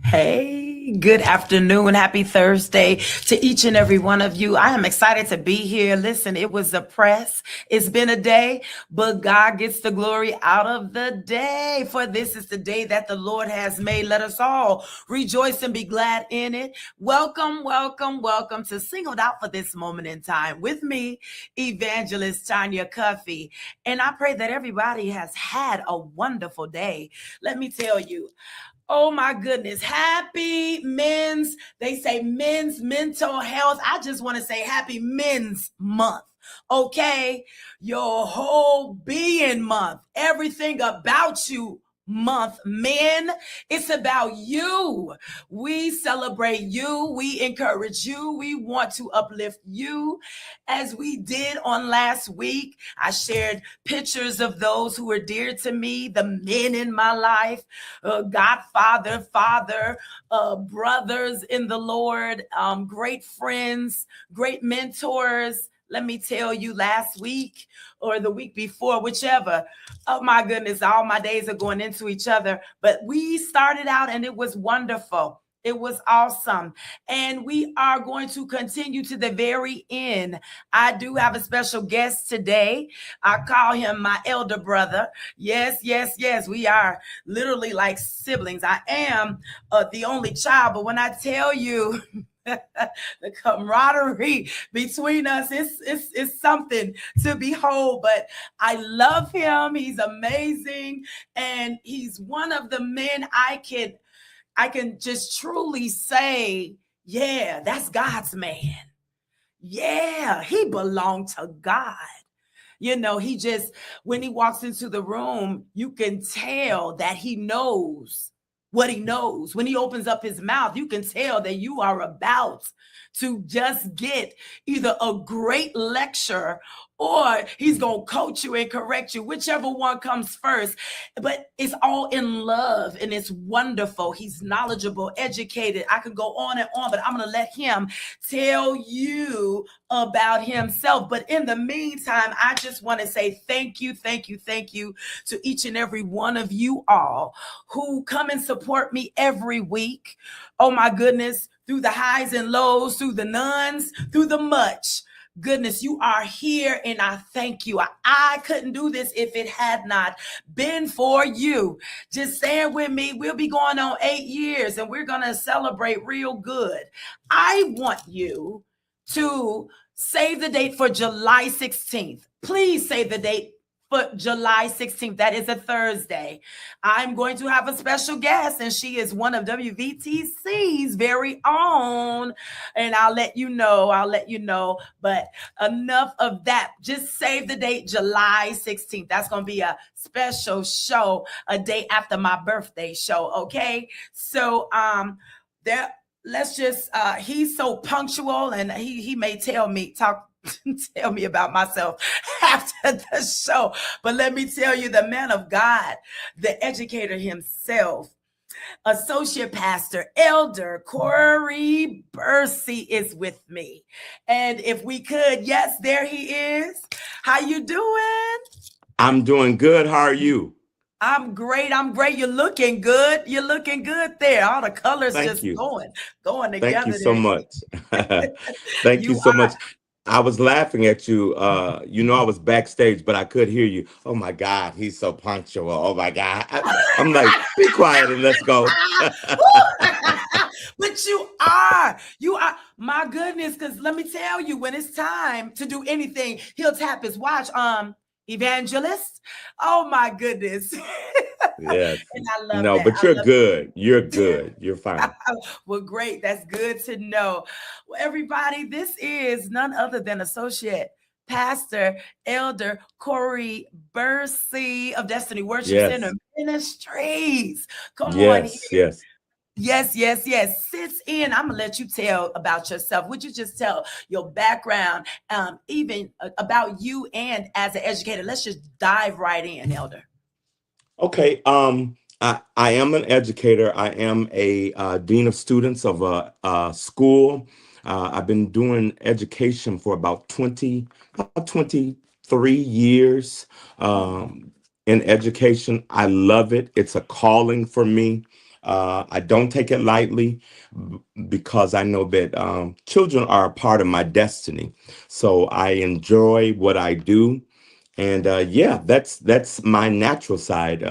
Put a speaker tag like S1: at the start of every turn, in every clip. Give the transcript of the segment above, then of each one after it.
S1: Hey, good afternoon. Happy Thursday to each and every one of you. I am excited to be here. Listen, it was a press. It's been a day, but God gets the glory out of the day. For this is the day that the Lord has made. Let us all rejoice and be glad in it. Welcome, welcome, welcome to Singled Out for This Moment in Time with me, Evangelist Tanya Cuffie. And I pray that everybody has had a wonderful day. Let me tell you, oh my goodness. Happy they say men's mental health. I just want to say happy Men's Month. Okay. Your whole being month, everything about you month, men, it's about you. We celebrate you. We encourage you. We want to uplift you. As we did on last week, I shared pictures of those who are dear to me, the men in my life, Godfather, father, brothers in the Lord, great friends, great mentors. Let me tell you, last week or the week before, whichever, oh my goodness, all my days are going into each other. But we started out and it was wonderful. It was awesome. And we are going to continue to the very end. I do have a special guest today. I call him my elder brother. Yes, yes, yes. We are literally like siblings. I am the only child. But when I tell you, the camaraderie between us is something to behold, but I love him. He's amazing. And he's one of the men I can just truly say, yeah, that's God's man. Yeah, he belonged to God. You know, he just, when he walks into the room, you can tell that he knows what he knows. When he opens up his mouth, you can tell that you are about to just get either a great lecture or he's going to coach you and correct you, whichever one comes first. But it's all in love and it's wonderful. He's knowledgeable, educated. I could go on and on, but I'm going to let him tell you about himself. But in the meantime, I just want to say thank you to each and every one of you all who come and support me every week. Oh my goodness, through the highs and lows, through the nones, through the much. Goodness, you are here and I thank you. I couldn't do this if it had not been for you. Just stand with me. We'll be going on 8 years and we're going to celebrate real good. I want you to save the date for July 16th. Please save the date for July 16th. That is a Thursday. I'm going to have a special guest, and she is one of WVTC's very own. And I'll let you know. But enough of that. Just save the date, July 16th. That's going to be a special show, a day after my birthday show. Okay. So, let's just, he's so punctual and he may tell me about myself after the show. But let me tell you, the man of God, the educator himself, Associate Pastor Elder Corey Bursey is with me. And if we could, yes, there he is. How you doing?
S2: I'm doing good. How are you?
S1: I'm great. You're looking good. You're looking good there. All the colors going together.
S2: Thank you so much. Thank you so much. I was laughing at you. I was backstage, but I could hear you. Oh my God, he's so punctual. Oh my God. I'm like, be quiet and let's go.
S1: But you are, My goodness, because let me tell you, when it's time to do anything, he'll tap his watch. Evangelist. Oh my goodness.
S2: Yes.
S1: And I love
S2: No,
S1: that.
S2: but you're good. You're good. You're fine.
S1: Well, great. That's good to know. Well, everybody, this is none other than Associate Pastor Elder Corey Bursey of Destiny Worship Center
S2: Yes.
S1: Ministries. Come on.
S2: Yes. Yes.
S1: Yes, yes, yes. Sits in. I'm gonna let you tell about yourself. Would you just tell your background, even about you and as an educator? Let's just dive right in, Elder.
S2: Okay. I am an educator. I am a dean of students of a school. I've been doing education for about 23 years
S1: Mm.
S2: in education. I love it. It's a calling for me. I don't take it lightly because I know that children are a part of my destiny. So I enjoy what I do. And yeah, that's my natural side.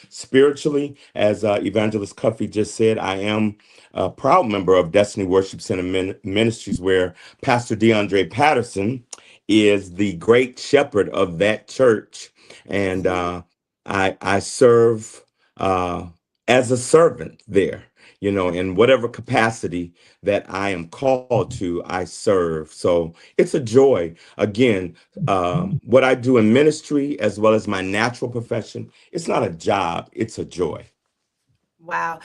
S2: Spiritually, as Evangelist Cuffie just said, I am a proud member of Destiny Worship Center Ministries, where Pastor DeAndre Patterson is the great shepherd of that church, and
S1: Yeah.
S2: I serve as a servant there. In whatever capacity that I am called to, I serve. So it's a joy. Again, what I do in ministry as well as my natural profession, it's not a job, it's a joy.
S1: Wow.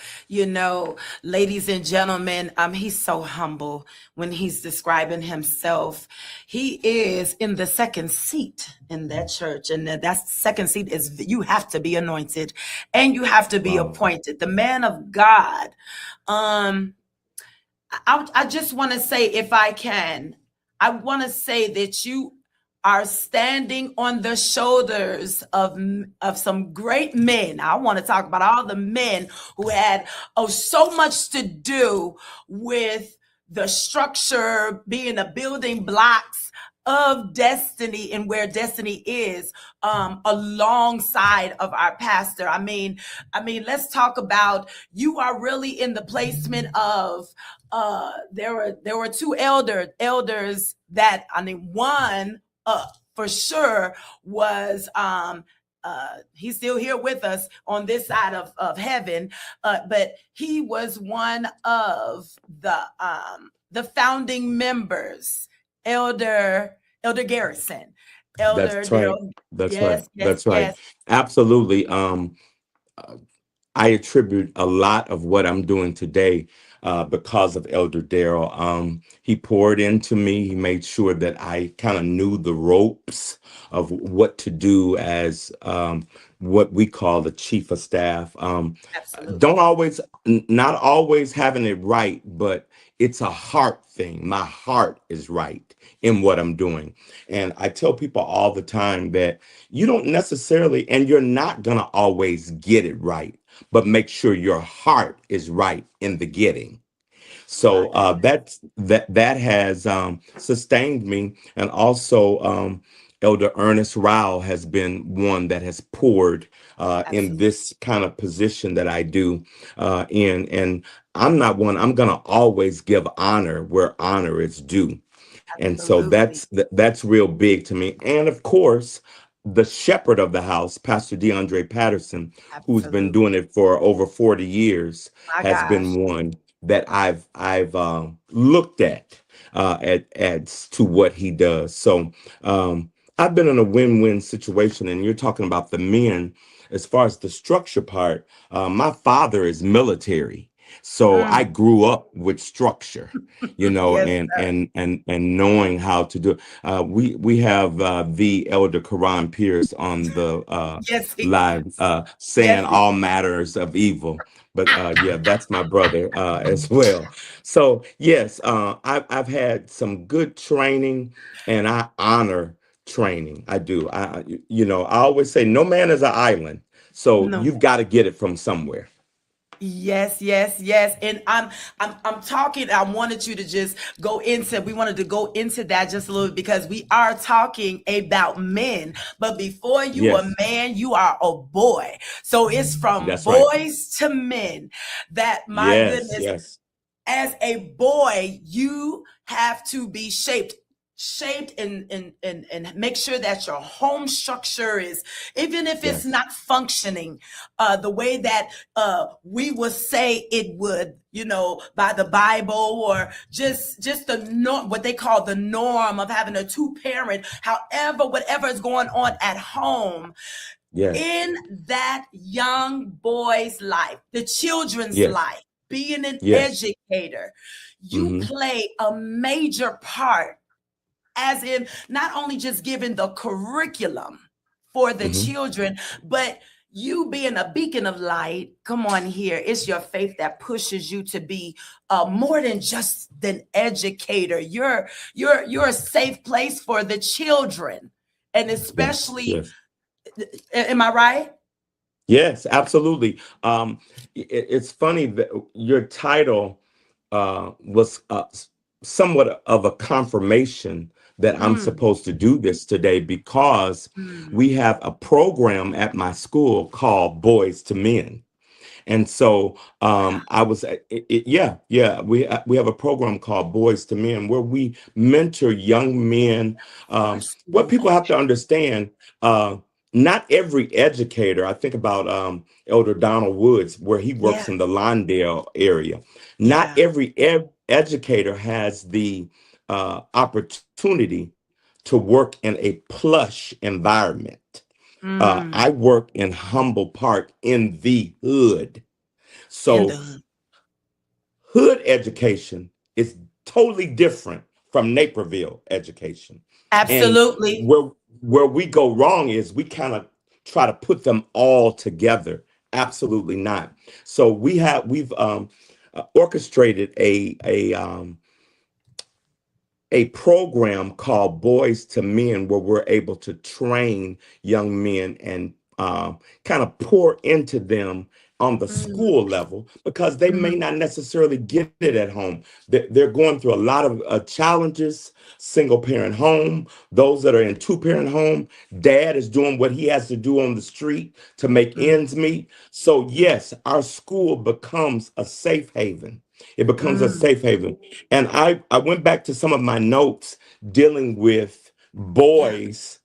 S1: Ladies and gentlemen, he's so humble when he's describing himself. He is in the second seat in that church. And that second seat is you have to be anointed and you have to be
S2: Wow.
S1: appointed. The man of God. Um, I just want to say, if I can, I want to say that you are standing on the shoulders of some great men. I want to talk about all the men who had so much to do with the structure, being the building blocks of destiny and where destiny is, alongside of our pastor. Let's talk about, you are really in the placement of there were two elders that, one for sure was he's still here with us on this side of heaven, but he was one of the founding members, Elder Garrison, Elder
S2: That's right.
S1: Daryl.
S2: That's right.
S1: Yes, yes,
S2: That's right.
S1: yes.
S2: Absolutely. I attribute a lot of what I'm doing today because of Elder Daryl. He poured into me. He made sure that I kind of knew the ropes of what to do as what we call the chief of staff.
S1: Absolutely.
S2: Don't always, not always having it right, but it's a heart thing. My heart is right in what I'm doing. And I tell people all the time that you don't necessarily, and you're not going to always get it right, but make sure your heart is right in the getting.
S1: My
S2: So
S1: God.
S2: that has sustained me, and also Elder Ernest Rao has been one that has poured in
S1: Absolutely.
S2: this kind of position that I do in, and I'm not one. I'm gonna always give honor where honor is due, and so
S1: Absolutely.
S2: that's real big to me. And of course, the shepherd of the house, Pastor DeAndre Patterson, who's been
S1: Absolutely.
S2: doing it for over 40 years,
S1: My
S2: has
S1: gosh.
S2: been one that I've looked at as to what he does. So I've been in a win-win situation, and you're talking about the men. As far as the structure part, my father is military, so I
S1: Mm.
S2: grew up with structure,
S1: Yes,
S2: and knowing how to do it. We have the Elder Quran Pierce on the
S1: yes, he
S2: live
S1: is.
S2: saying
S1: Yes, he
S2: all matters of evil. But yeah, that's my brother as well. So yes, I've had some good training, and I honor training. I do. I always say no man is an island, so
S1: no.
S2: you've got to get it from somewhere.
S1: Yes, yes, yes. And I'm talking, I wanted you to just we wanted to go into that just a little bit, because we are talking about men. But before you a
S2: Yes,
S1: man, you are a boy. So it's from
S2: that's right.
S1: boys to men that, my
S2: Yes,
S1: goodness,
S2: yes.
S1: as a boy, you have to be shaped and make sure that your home structure is, even if it's
S2: Yes.
S1: not functioning the way that we would say it would, by the Bible, or just the norm, what they call the norm of having a two-parent. However, whatever is going on at home,
S2: Yes.
S1: in that young boy's life, the children's
S2: Yes.
S1: life, being an
S2: Yes.
S1: educator, you
S2: Mm-hmm.
S1: play a major part, as in not only just giving the curriculum for the
S2: Mm-hmm.
S1: children, but you being a beacon of light. Come on here. It's your faith that pushes you to be more than just an educator. You're a safe place for the children. And
S2: Yes.
S1: especially,
S2: Yes.
S1: am I right?
S2: Yes, absolutely. It's funny that your title was somewhat of a confirmation that I'm
S1: Mm,
S2: supposed to do this today, because
S1: mm.
S2: we have a program at my school called Boys to Men. And so I was, yeah, we have a program called Boys to Men where we mentor young men.
S1: Our
S2: What
S1: school.
S2: people have to understand, uh, not every educator, I think about Elder Donald Woods, where he
S1: Yeah,
S2: works in the Lawndale area. Not
S1: yeah.
S2: every educator has the opportunity to work in a plush environment.
S1: Mm.
S2: I work in Humble Park in the hood.
S1: In the
S2: So
S1: hood.
S2: hood education is totally different from Naperville education. And
S1: Absolutely.
S2: where we go wrong is we kind of try to put them all together. Absolutely not. So we've orchestrated a program called Boys to Men, where we're able to train young men and kind of pour into them on the
S1: Mm,
S2: school level, because they
S1: mm,
S2: may not necessarily get it at home. They're going through a lot of challenges. Single parent home, those that are in two-parent home, dad is doing what he has to do on the street to make
S1: mm,
S2: ends meet. So yes, our school becomes a safe haven. It becomes a
S1: mm.
S2: safe haven. And I went back to some of my notes dealing with
S1: Yeah,
S2: boys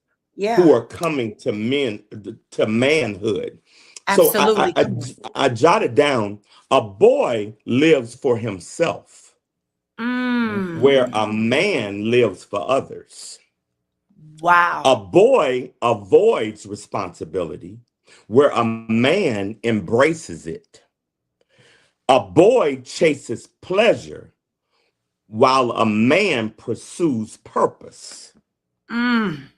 S2: who
S1: yeah.
S2: are coming to manhood. So
S1: Absolutely. Come on.
S2: I jotted down: a boy lives for himself, where
S1: Mm.
S2: a man lives for others. A
S1: Wow.
S2: boy avoids responsibility, where a man embraces it. A boy chases pleasure, while a man pursues purpose.
S1: Mm.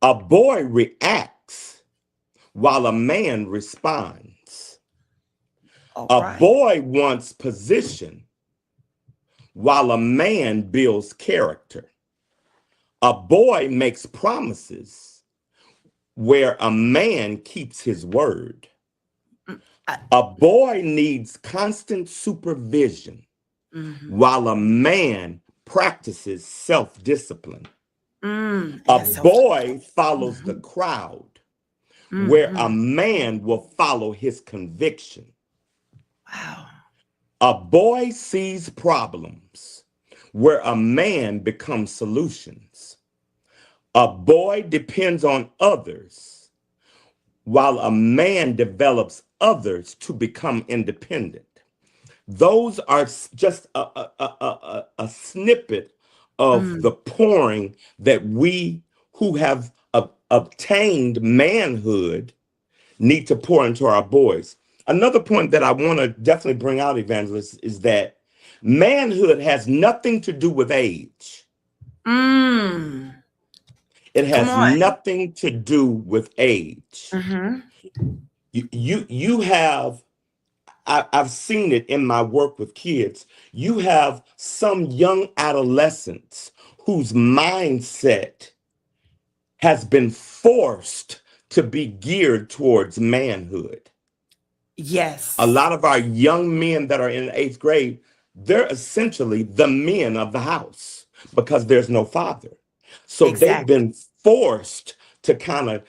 S2: A boy reacts, while a man responds.
S1: All
S2: A
S1: right.
S2: boy wants position, while a man builds character. A boy makes promises, where a man keeps his word.
S1: Mm, I-
S2: A boy needs constant supervision,
S1: mhm.
S2: while a man practices self discipline. A
S1: Yeah, self.
S2: boy follows the
S1: Mhm,
S2: crowd, where a
S1: mhm.
S2: man will follow his conviction.
S1: Wow.
S2: A boy sees problems, where a man becomes solutions. A boy depends on others, while a man develops others to become independent. Those are just a snippet of
S1: Mm,
S2: the pouring that we who have obtained manhood need to pour into our boys. Another point that I want to definitely bring out, Evangelist, is that manhood has nothing to do with age.
S1: mm.
S2: It
S1: Come
S2: has
S1: on.
S2: nothing to do with age.
S1: Hmm.
S2: You have, I've seen it in my work with kids. You have some young adolescents whose mindset has been forced to be geared towards manhood. A
S1: Yes.
S2: lot of our young men that are in eighth grade, they're essentially the men of the house because there's no father. So they've
S1: Exactly.
S2: been forced to kind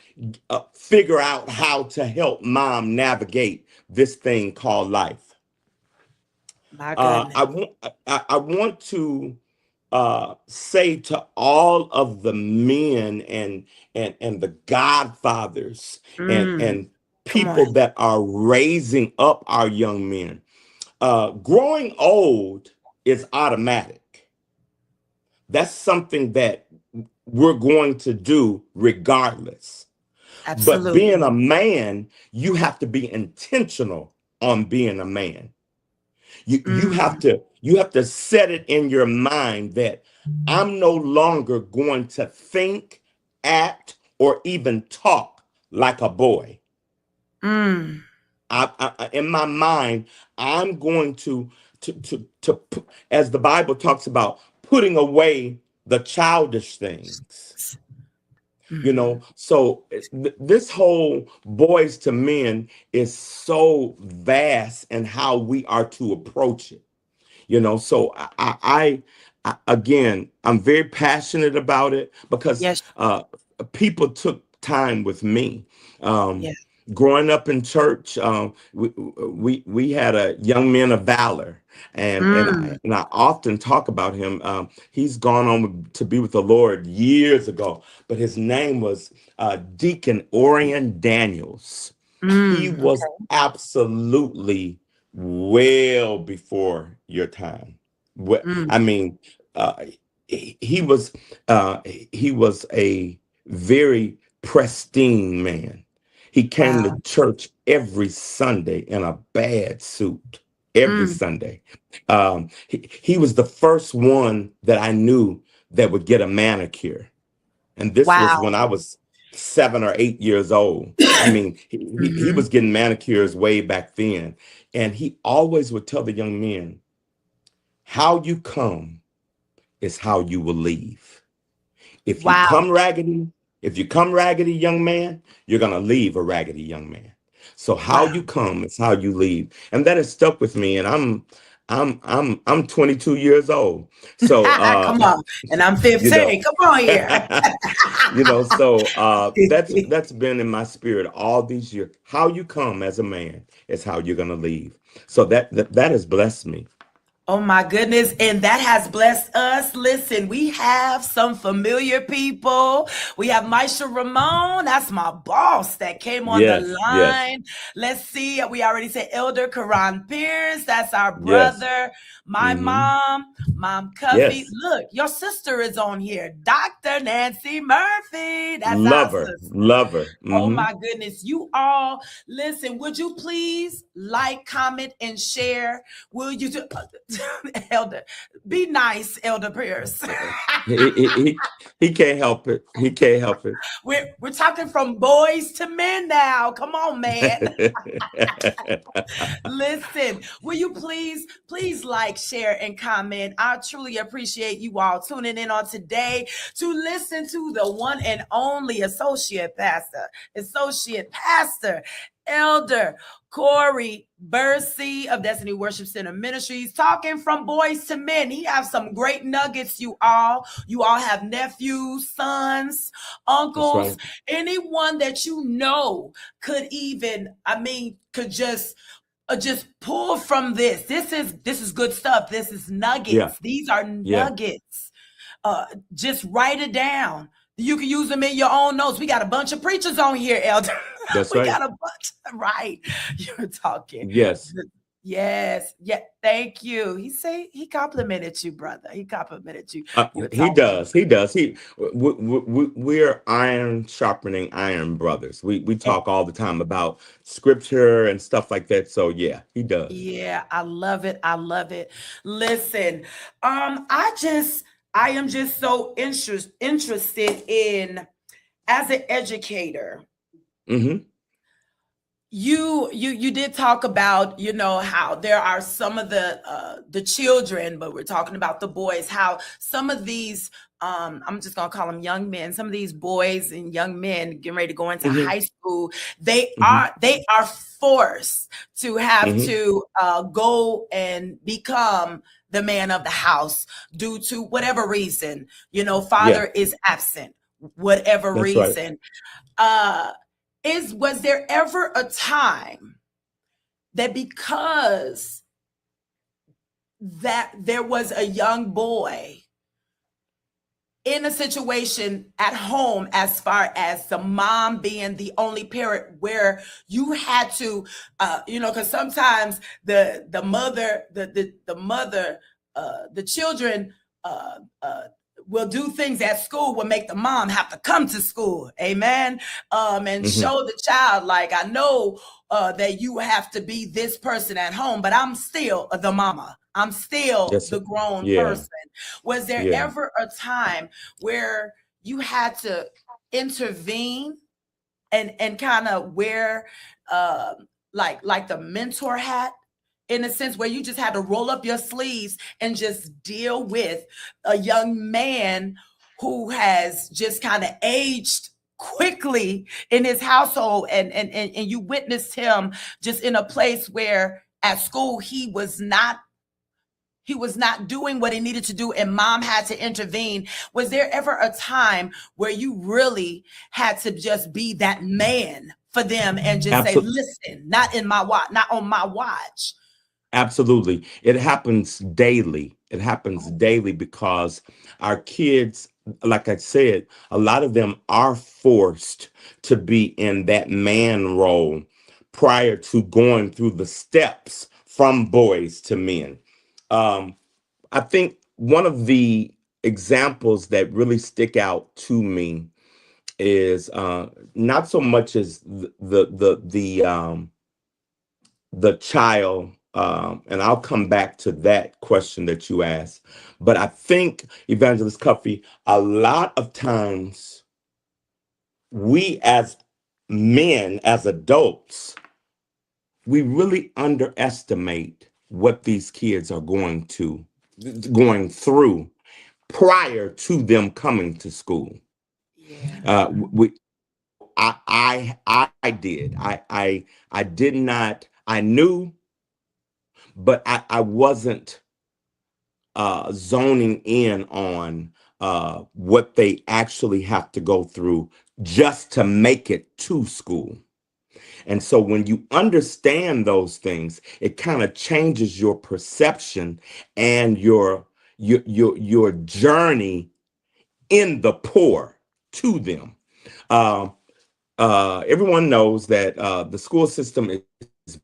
S2: of figure out how to help mom navigate this thing called life.
S1: My goodness.
S2: I want to say to all of the men and the godfathers
S1: Mm,
S2: and
S1: come on.
S2: people that are raising up our young men, growing old is automatic. That's something that we're going to do regardless. But being
S1: Absolutely.
S2: a man, you have to be intentional on being a man.
S1: Mm,
S2: You have to set it in your mind that I'm no longer going to think, act, or even talk like a boy.
S1: mm.
S2: In my mind, I'm going to, as the Bible talks about, putting away the childish things.
S1: Mhm.
S2: So this whole boys to men is so vast in how we are to approach it. So again, I'm very passionate about it because
S1: Yes.
S2: people took time with me. Um,
S1: Yeah.
S2: Growing up in church, we had a young man of valor,
S1: Mm.
S2: and I often talk about him. He's gone on to be with the Lord years ago, but his name was Deacon Orion Daniels. He
S1: Mm.
S2: was absolutely well before your time. I
S1: Mm.
S2: mean, uh, he was he was a very pristine man. He came to
S1: Wow.
S2: church every Sunday in a bad suit. Every
S1: Mm.
S2: Sunday, he was the first one that I knew that would get a manicure, and this was
S1: Wow.
S2: when I was 7 or 8 years old. I mean, he
S1: Hmm.
S2: was getting manicures way back then. And he always would tell the young men, how you come is how you will leave. If you
S1: Wow.
S2: come raggedy, if you come raggedy, young man, you're gonna leave a raggedy young man. So how
S1: Wow.
S2: you come is how you leave. And that has stuck with me. And I'm 22 years old. So
S1: Come on. And I'm
S2: you know,
S1: 15. Come on here.
S2: so that's been in my spirit all these years. How you come as a man is how you're gonna leave. So that has blessed me.
S1: Oh my goodness. And that has blessed us. Listen, we have some familiar people. We have Maisha Ramon. That's my boss that came on the
S2: Yes, yes,
S1: line. Let's see. We already said Elder Karan Pierce. That's our
S2: yes.
S1: brother. My
S2: Hmm.
S1: Mom Cuffie.
S2: Yes.
S1: Look, your sister is on here. Dr. Nancy Murphy. That's our
S2: Lover,
S1: sister.
S2: lover.
S1: Oh
S2: Hmm.
S1: my goodness. You all, listen, would you please like, comment, and share? Will you do, Elder, be nice, Elder Pierce.
S2: He can't help it. He can't help it.
S1: We're talking from boys to men now. Come on, man. Listen, will you please like, share, and comment? I truly appreciate you all tuning in on today to listen to the one and only associate pastor, Elder Corey Bursey of Destiny Worship Center Ministries, talking from boys to men. He has some great nuggets, you all. You all have nephews, sons,
S2: That's
S1: uncles,
S2: right.
S1: anyone that you know could even, could just pull from this. This is good stuff. This is
S2: Yeah,
S1: nuggets. These are
S2: yeah.
S1: nuggets. Uh, just write it down. You can use them in your own notes. We got a bunch of preachers on here, Elder.
S2: That's
S1: We
S2: right.
S1: got a bunch, right? You're talking.
S2: Yes.
S1: Yes. Yeah. Thank you. He complimented you, brother. He complimented you. You're
S2: He
S1: talking.
S2: does. He does. We're iron sharpening iron brothers. We talk all the time about scripture and stuff like that. So yeah, he does.
S1: Yeah, I love it. I love it. Listen, I am just so interested in, as an educator.
S2: Hmm.
S1: You did talk about, how there are some of the children, but we're talking about the boys, how some of these, I'm just gonna call them young men, some of these boys and young men getting ready to go into
S2: Hmm.
S1: high school, they
S2: Hmm.
S1: are they are forced to have
S2: Hmm.
S1: to go and become the man of the house due to whatever reason,
S2: Yeah,
S1: father is absent, whatever
S2: that's right.
S1: reason. uh was there ever a time that, because that there was a young boy in a situation at home, as far as the mom being the only parent, where you had to, because sometimes the mother, the mother, the children, uh, uh, will do things at school will make the mom have to come to school, amen, and
S2: Hmm.
S1: show the child, like, I know that you have to be this person at home, but I'm still the mama. I'm still
S2: Yes, sir.
S1: the grown
S2: Yeah.
S1: person. Was there
S2: Yeah.
S1: ever a time where you had to intervene and kind of wear uh, like the mentor hat, in a sense, where you just had to roll up your sleeves and just deal with a young man who has just kind of aged quickly in his household, and you witnessed him just in a place where at school he was not doing what he needed to do, and mom had to intervene? Was there ever a time where you really had to just be that man for them and just say,
S2: Absolutely.
S1: listen, not in my watch, not on my watch?
S2: Absolutely. It happens daily. It happens
S1: Oh,
S2: daily because our kids, like I said, a lot of them are forced to be in that man role prior to going through the steps from boys to men. Um, I think one of the examples that really stick out to me is not so much as the child, and I'll come back to that question that you asked. But I think, Evangelist Cuffie, a lot of times we as men, as adults, we really underestimate what these kids are going through prior to them coming to school.
S1: yeah.
S2: We I did. I did not. I knew, but I wasn't zoning in on what they actually have to go through just to make it to school. And so when you understand those things, it kind of changes your perception and your journey in the poor to them. Um, Everyone knows that the school system is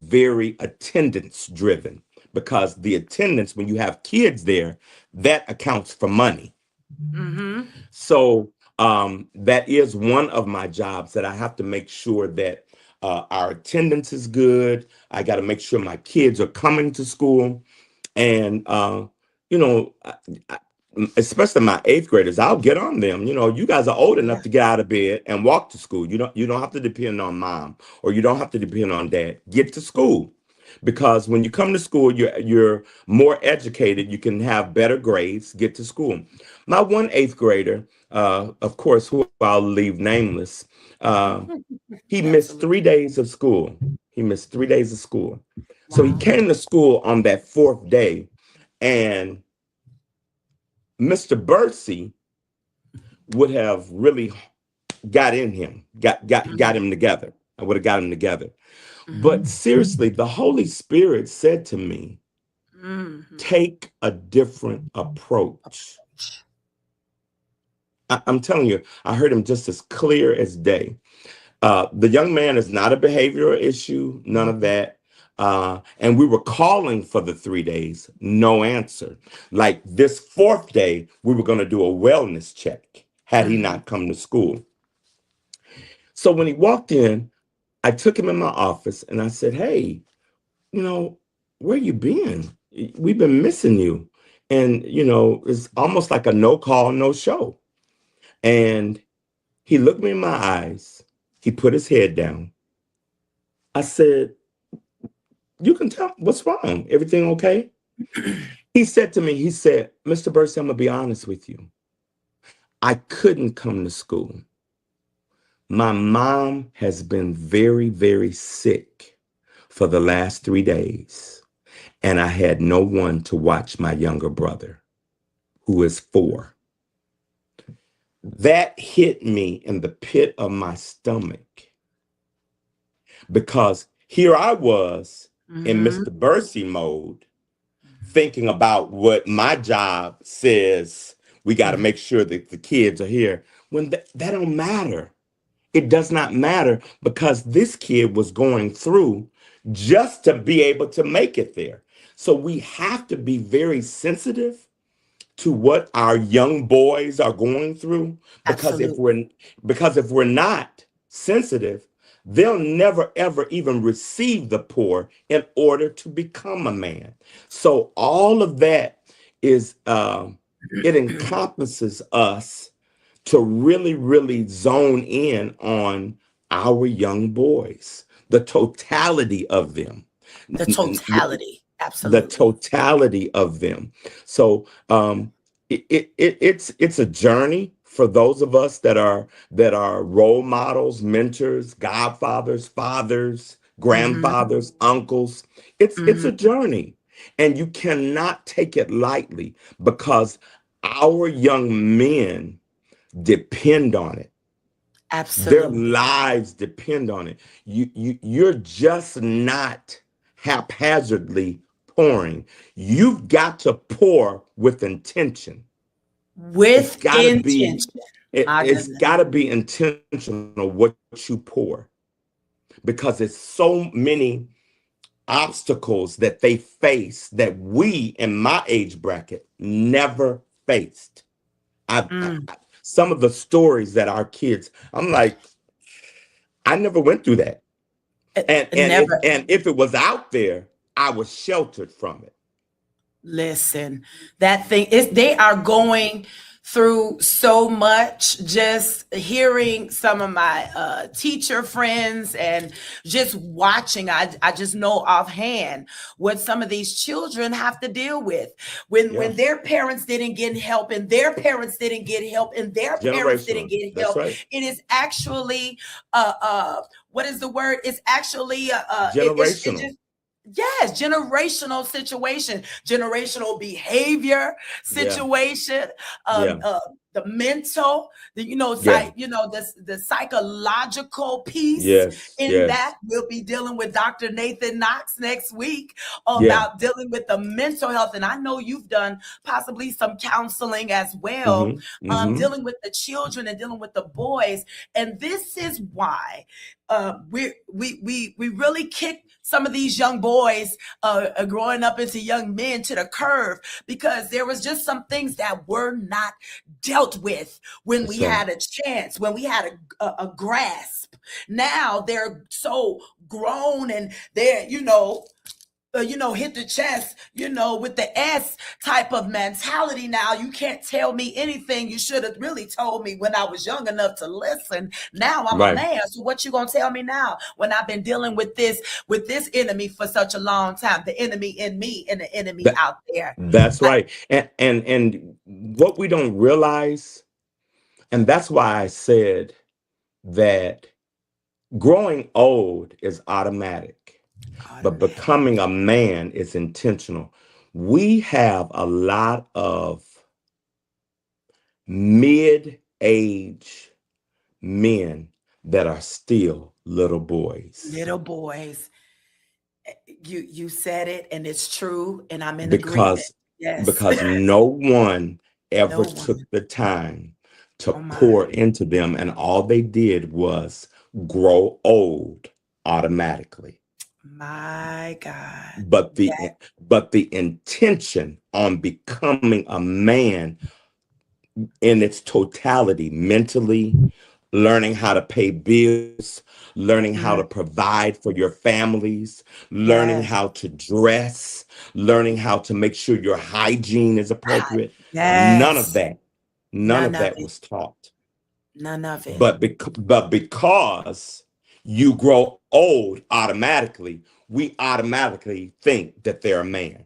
S2: very attendance driven, because the attendance, when you have kids there, that accounts for money.
S1: Mm-hmm.
S2: So that is one of my jobs, that I have to make sure that our attendance is good. I got to make sure my kids are coming to school. And, you know, especially my eighth graders, I'll get on them. You guys are old enough
S1: Yeah.
S2: to get out of bed and walk to school. You don't have to depend on mom, or you don't have to depend on dad. Get to school. Because when you come to school, you're more educated. You can have better grades. Get to school. My one eighth grader, of course, who I'll leave nameless, uh, he missed
S1: Absolutely.
S2: 3 days of school. He missed 3 days of school. So he
S1: Wow.
S2: came to school on that fourth day, and Mr. Bursey would have really got in him, got him together. I would have got him together. But
S1: Mm-hmm.
S2: seriously, the Holy Spirit said to me,
S1: Mm-hmm.
S2: take a different approach. I'm telling you, I heard him just as clear as day. The young man is not a behavioral issue, none of that. And we were calling for the 3 days, no answer. Like this fourth day, we were going to do a wellness check had he
S1: Mm-hmm.
S2: not come to school. So when he walked in, I took him in my office and I said, hey, you know, where you been? We've been missing you. And, it's almost like a no call, no show. And he looked me in my eyes. He put his head down. I said, you can tell what's wrong. Everything okay? He said to me, he said, Mr. Bursey, I'm going to be honest with you. I couldn't come to school. My mom has been very, very sick for the last 3 days, and I had no one to watch my younger brother, who is 4. That hit me in the pit of my stomach, because here I was in
S1: Mm-hmm.
S2: Mr. Bursey mode, thinking about what my job says. We got to
S1: Mhm.
S2: make sure that the kids are here when that don't matter. It does not matter because this kid was going through just to be able to make it there. So we have to be very sensitive to what our young boys are going through because
S1: Absolutely.
S2: if we're not sensitive, they'll never ever even receive the poor in order to become a man. So all of that is it encompasses us to really, really zone in on our young boys, the totality of them.
S1: The totality.
S2: The
S1: Absolutely.
S2: totality of them. So it's a journey for those of us that are role models, mentors, godfathers, fathers,
S1: Hmm.
S2: grandfathers, uncles. It's a
S1: Hmm.
S2: journey, and you cannot take it lightly because our young men depend on it. Their
S1: Absolutely.
S2: lives depend on it. You're just not haphazardly pouring. You've got to pour with intention. It's
S1: With
S2: got to be
S1: intention.
S2: it,
S1: My
S2: it's
S1: goodness.
S2: got to be intentional what you pour because it's so many obstacles that they face that we in my age bracket never faced.
S1: Mm.
S2: Some of the stories that our kids, I'm like, I never went through that.
S1: Never.
S2: And if it was out there, I was sheltered from it.
S1: Listen, that thing is, they are going through so much. Just hearing some of my teacher friends and just watching, I just know offhand what some of these children have to deal with
S2: Yeah,
S1: when their parents didn't get help and their parents didn't get help and their parents didn't
S2: generational.
S1: get
S2: That's
S1: help.
S2: right.
S1: It is actually what is the word? It's actually it
S2: Generational.
S1: just, yes, generational situation, generational behavior
S2: Yeah,
S1: situation, um,
S2: yeah,
S1: uh, the mental,
S2: yeah.
S1: the psychological piece
S2: Yes,
S1: in
S2: yes.
S1: that. We'll be dealing with Dr. Nathan Knox next week
S2: Yeah.
S1: about dealing with the mental health, and I know you've done possibly some counseling as well,
S2: Mm-hmm. Mm-hmm.
S1: dealing with the children and dealing with the boys, and this is why we really kick some of these young boys growing up into young men to the curve because there was just some things that were not dealt with when we
S2: That's right.
S1: had a chance, when we had a grasp. Now they're so grown and they're hit the chest, with the S type of mentality. Now you can't tell me anything. You should have really told me when I was young enough to listen. Now I'm a
S2: Right.
S1: man. So what you gonna tell me now when I've been dealing with this enemy for such a long time? The enemy in me and the enemy
S2: That
S1: out there.
S2: that's
S1: I,
S2: right. And what we don't realize, and that's why I said that growing old is automatic, but
S1: automatic.
S2: becoming a man is intentional. We have a lot of mid-age men that are still little boys
S1: Little boys. You said it, and it's true, and I'm in agreement.
S2: because
S1: Yes.
S2: because no one ever
S1: No
S2: took
S1: one.
S2: the time to
S1: Oh my.
S2: pour into them, and all they did was grow old automatically.
S1: My God.
S2: But the
S1: That.
S2: but the intention on becoming a man in its totality, mentally, learning how to pay bills, learning how
S1: Mm,
S2: to provide for your families, learning
S1: yes.
S2: how to dress, learning how to make sure your hygiene is
S1: Ah,
S2: appropriate. None of
S1: yes.
S2: that, none
S1: None
S2: of
S1: of
S2: that
S1: it.
S2: was taught.
S1: None of it.
S2: But because you grow old automatically, we automatically think that they're a man.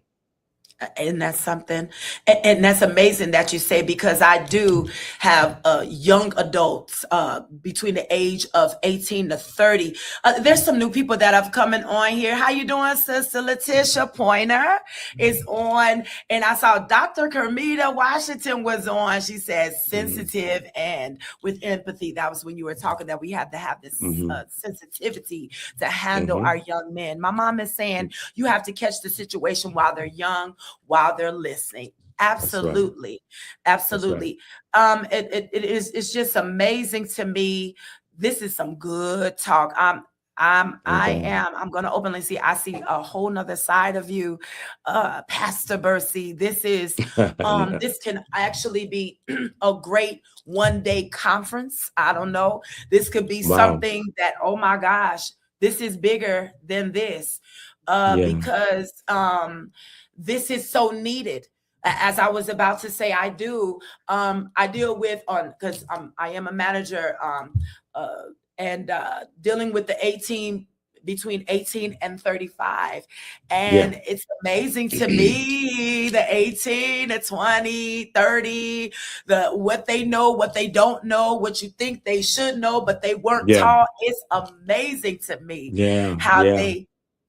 S1: And that's something, and that's amazing that you say, because I do have young adults between the age of 18 to 30. There's some new people that have coming on here. How you doing, Sister Letitia Pointer is on, and I saw Dr. Kermita Washington was on. She says
S2: Hmm.
S1: sensitive and with empathy. That was when you were talking that we have to have this
S2: Hmm.
S1: sensitivity to handle
S2: Hmm.
S1: our young men. My mom is saying you have to catch the situation while they're young, while they're listening.
S2: That's right.
S1: Absolutely.
S2: That's right.
S1: Absolutely. It's just amazing to me. This is some good talk.
S2: I'm glad.
S1: I'm gonna openly see, I see a whole nother side of you, Pastor Bursey. This can actually be a great one-day conference. I don't know. This could be
S2: Wow.
S1: something that, oh my gosh, this is bigger than this.
S2: Yeah.
S1: Because this is so needed. As I was about to say, I deal with on because I am a manager, uh, and dealing with the 18 between 18 and 35.
S2: Yeah.
S1: And it's amazing to me, the 18, the 20, 30, the what they know, what they don't know, what you think they should know, but they weren't
S2: Yeah.
S1: taught. It's amazing to me
S2: Yeah.
S1: how
S2: Yeah.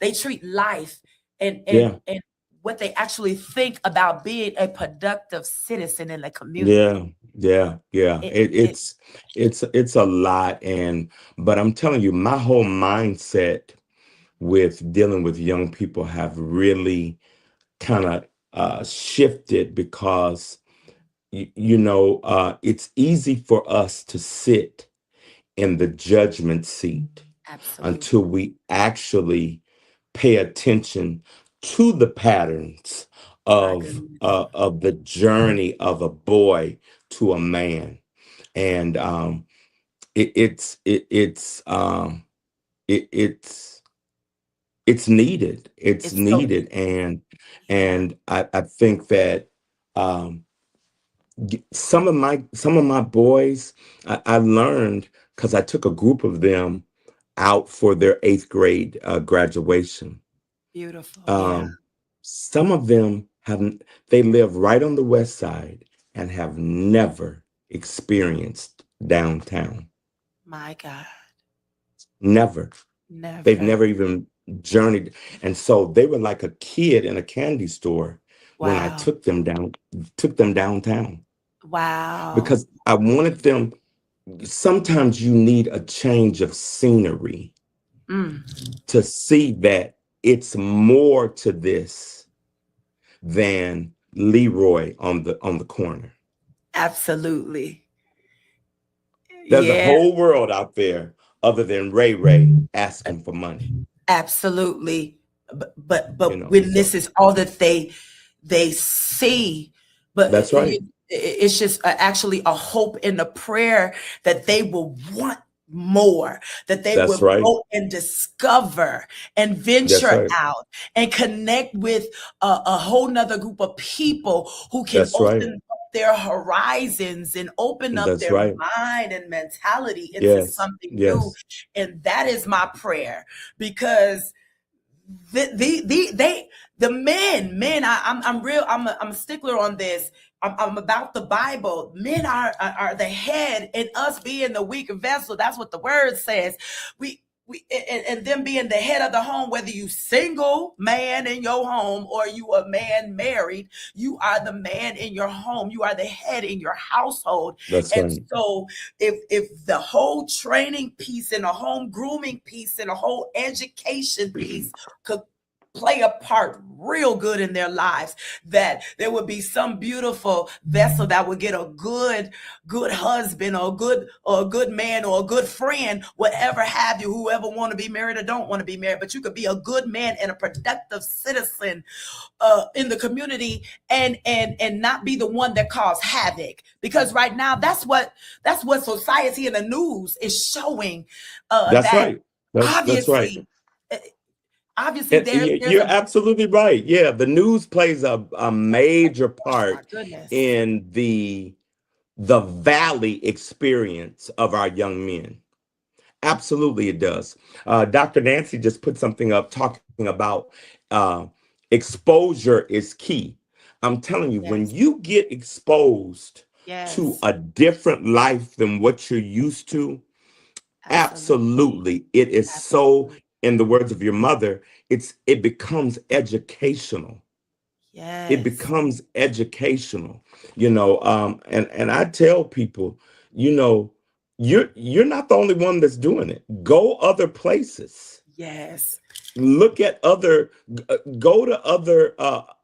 S1: they treat life
S2: Yeah.
S1: and what they actually think about being a productive citizen in the
S2: Yeah.
S1: community.
S2: Yeah. Yeah.
S1: It,
S2: It,
S1: it
S2: it's a lot. But I'm telling you, my whole mindset with dealing with young people have really kind of shifted because it's easy for us to sit in the judgment seat until
S1: Absolutely.
S2: we actually pay attention to the patterns
S1: My goodness.
S2: of the journey of a boy to a man. And it, it's it, it's it, it's needed. It's
S1: It's so
S2: needed.
S1: neat.
S2: And
S1: Yeah.
S2: I think that um, some of my boys, I learned because I took a group of them out for their eighth grade graduation.
S1: Beautiful. Yeah.
S2: Um, some of them they live right on the west side and have never experienced downtown.
S1: My God.
S2: Never. They've
S1: Never.
S2: never even journeyed. And so they were like a kid in a candy store when I
S1: Wow.
S2: took them downtown
S1: Wow.
S2: because I wanted them. Sometimes you need a change of scenery
S1: Mm,
S2: to see that it's more to this than Leroy on the corner.
S1: absolutely.
S2: There's a
S1: Yeah.
S2: whole world out there other than Ray Ray asking for money.
S1: Absolutely.
S2: You
S1: But
S2: know,
S1: when
S2: so
S1: this is all that they see, but
S2: that's right.
S1: it's just actually a hope and a prayer that they will want more, that they
S2: That's
S1: will
S2: right.
S1: go and discover and
S2: That's
S1: venture
S2: right.
S1: out and connect with a whole nother group of people who can
S2: That's right.
S1: open up their horizons and open up
S2: That's
S1: their
S2: right.
S1: mind and mentality into
S2: Yes.
S1: something new.
S2: Yes.
S1: And that is my prayer because the men I'm real, I'm a stickler on this. I'm about the Bible. Men are the head, and us being the weaker vessel. That's what the word says. We and them being the head of the home, whether you single man in your home or you a man married, you are the man in your home. You are the head in your household.
S2: That's
S1: And
S2: right.
S1: so if the whole training piece and the home grooming piece and the whole education piece could play a part real good in their lives, that there would be some beautiful vessel that would get a good husband or a good man or a good friend, whatever have you, whoever want to be married or don't want to be married, but you could be a good man and a productive citizen in the community, and not be the one that caused havoc, because right now that's what society and the news is showing,
S2: That's
S1: that
S2: right. That's right.
S1: obviously uh, obviously
S2: And
S1: there's
S2: you're
S1: a
S2: absolutely right. Yeah, the news plays a major
S1: my
S2: part
S1: goodness.
S2: in the valley experience of our young men. Absolutely, it does. Dr. Nancy just put something up talking about uh, exposure is key. I'm telling you, when
S1: Yes.
S2: you get exposed to
S1: Yes.
S2: a different life than what you're used to,
S1: Absolutely.
S2: absolutely, it is so.
S1: Absolutely.
S2: In the words of your mother, it becomes educational. It
S1: Yes.
S2: becomes educational. And I tell people, you know, you're not the only one that's doing it. Go other places.
S1: Yes.
S2: look at go to other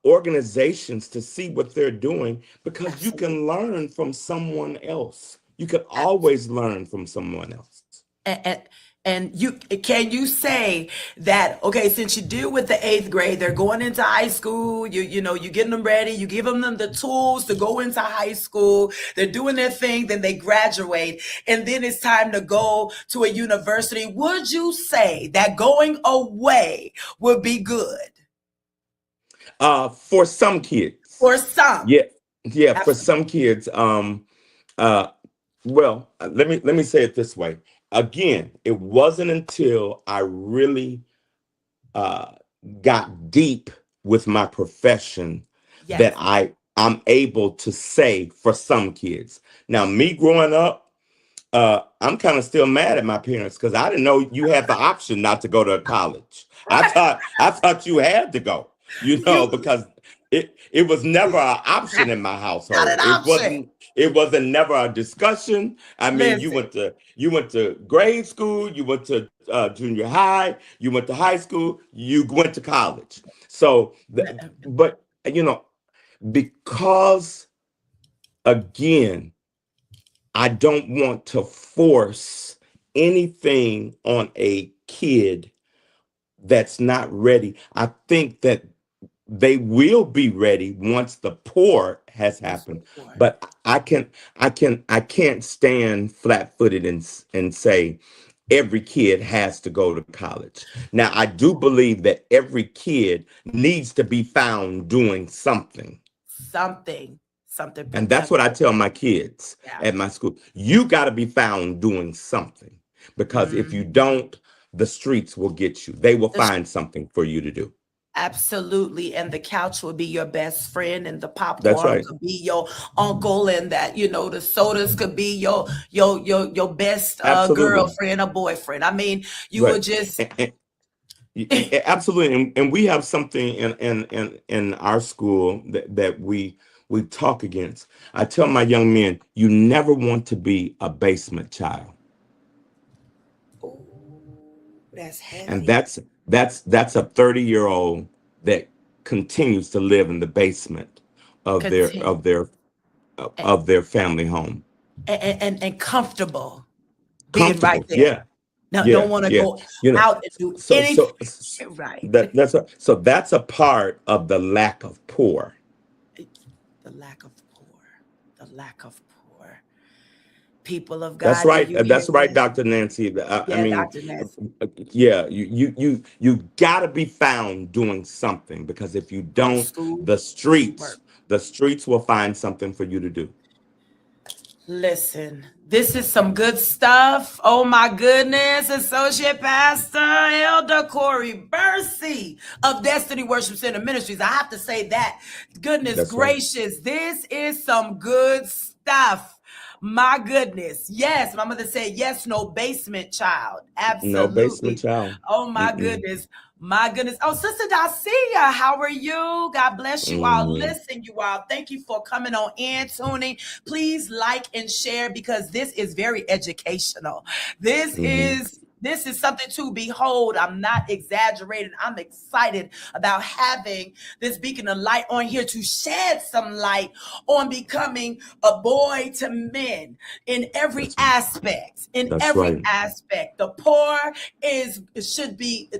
S2: organizations to see what they're doing, because you
S1: Absolutely.
S2: can learn from someone else. You can
S1: Absolutely.
S2: always learn from someone else.
S1: And, and you can you say that, okay, since you deal with the eighth grade, they're going into high school, you getting them ready, you give them the tools to go into high school, they're doing their thing, then they graduate, and then it's time to go to a university. Would you say that going away would be good
S2: For some kids,
S1: for some?
S2: yeah, yeah, for
S1: Absolutely.
S2: some kids. Uh, well, let me say it this way. Again, it wasn't until I really uh, got deep with my profession that
S1: Yes.
S2: I'm able to say for some kids. Now, me growing up, I'm kind of still mad at my parents because I didn't know you had the option not to go to college. I thought you had to go,
S1: You
S2: because it was never an option in my
S1: not
S2: household.
S1: an
S2: It
S1: option.
S2: wasn't it wasn't never a discussion. I mean, you
S1: Listen,
S2: went to grade school, you went to junior high, you went to high school, you went to college. So, but because again, I don't want to force anything on a kid that's not ready. I think that they will be ready once the pour has
S1: what's the
S2: happened.
S1: point?
S2: But I can't stand flat-footed and say every kid has to go to college. Now, I do believe that every kid needs to be found doing something.
S1: Something, something
S2: And that's what I
S1: productive.
S2: tell my kids
S1: Yeah.
S2: at my school. You got to be found doing something, because if you
S1: Mhm.
S2: don't, the streets will get you. They will
S1: The sh-
S2: find something for you to do.
S1: Absolutely. And the couch will be your best friend, and the
S2: That's
S1: popcorn
S2: right.
S1: could be your uncle, and that, the sodas could be your best
S2: Absolutely.
S1: girlfriend or boyfriend. I mean, you will
S2: Right.
S1: just
S2: Absolutely. And we have something in our school that we talk against. I tell my young men, you never want to be a basement child.
S1: oh, that's
S2: And
S1: heavy.
S2: that's a 30-year-old that continues to live in the basement of their
S1: Continue.
S2: of their
S1: And,
S2: of their family home.
S1: and comfortable being right
S2: Comfortable.
S1: there.
S2: Yeah.
S1: Now, don't
S2: Yeah.
S1: want to
S2: Yeah.
S1: go
S2: You know,
S1: out and do
S2: so
S1: anything.
S2: so
S1: Right.
S2: that's a part of the lack of poor.
S1: The lack of poor. The lack of poor. People of
S2: That's
S1: God, do
S2: right.
S1: you hear
S2: That's right,
S1: this?
S2: Dr. Nancy. I
S1: Yeah,
S2: mean,
S1: Dr. Nancy.
S2: yeah, you got to be found doing something, because if you
S1: Go to
S2: don't,
S1: school,
S2: the
S1: go to work.
S2: streets, the streets will find something for you to do.
S1: Listen, this is some good stuff. Oh my goodness. Associate Pastor Elder Corey Bursey of Destiny Worship Center Ministries. I have to say that. Goodness
S2: That's right.
S1: gracious. This is some good stuff. My goodness. Yes, my mother said, yes, no basement child.
S2: No basement
S1: Absolutely.
S2: child.
S1: Oh my
S2: Mm-mm.
S1: goodness. My goodness. Oh, Sister Dacia, how are you? God bless you all.
S2: Mm-hmm.
S1: Listen, you all. Thank you for coming on in, tuning. Please like and share, because this is very educational. This
S2: Mm-hmm.
S1: is this is something to behold. I'm not exaggerating. I'm excited about having this beacon of light on here to shed some light on becoming a boy to men in every
S2: That's
S1: aspect. In
S2: that's
S1: every
S2: right.
S1: aspect. The poor should be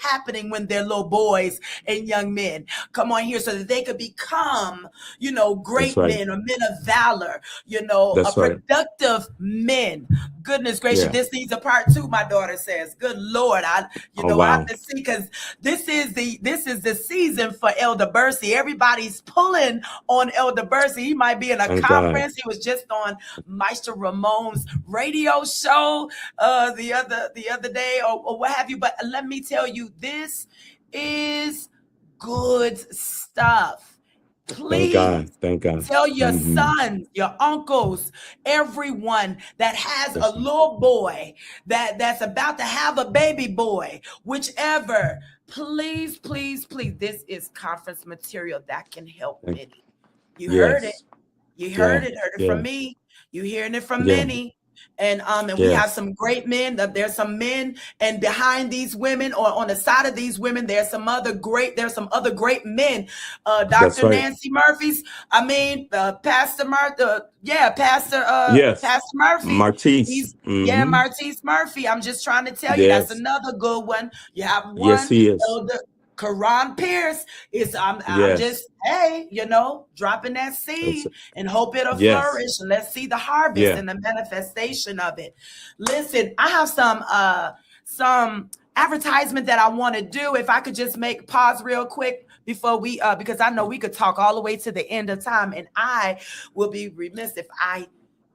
S1: happening when they're little boys and young men. Come on here, so that they could become,
S2: That's
S1: great
S2: right.
S1: men or men of valor, a
S2: That's right.
S1: productive men. Goodness gracious,
S2: Yeah.
S1: this needs a part two, my daughter says. Good Lord.
S2: Oh
S1: I have
S2: wow.
S1: to see, because this is the season for Elder Bursey. Everybody's pulling on Elder Bursey. He might be in a
S2: Thank God.
S1: conference. He was just on Maestro Ramon's radio show the other day, or what have you. But let me tell you, this is good stuff.
S2: Thank God.
S1: Please
S2: Thank God.
S1: tell your
S2: Mm-hmm.
S1: sons, your uncles, everyone that has a
S2: That's right.
S1: little boy that's about to have a baby boy, whichever. Please, please, please. This is conference material that can help
S2: Thank,
S1: many. You heard it.
S2: yes.
S1: You heard
S2: Yeah.
S1: it. Heard it from
S2: Yeah.
S1: me. You hearing it from
S2: Yeah.
S1: many. And we have some great men. There's some men, and behind these women, or on the side of these women, there's some other great men. Dr. Nancy Murphy's, Pastor Martha, Pastor Murphy.
S2: Martise.
S1: Martise Murphy. I'm just trying to tell you, that's another good one. You have one.
S2: Yes, he is.
S1: Elder Karan Pierce is. I'm just dropping that seed and hope it'll flourish. And let's see the harvest and the manifestation of it. Listen, I have some advertisement that I want to do. If I could just pause real quick before we, because I know we could talk all the way to the end of time, and I will be remiss if I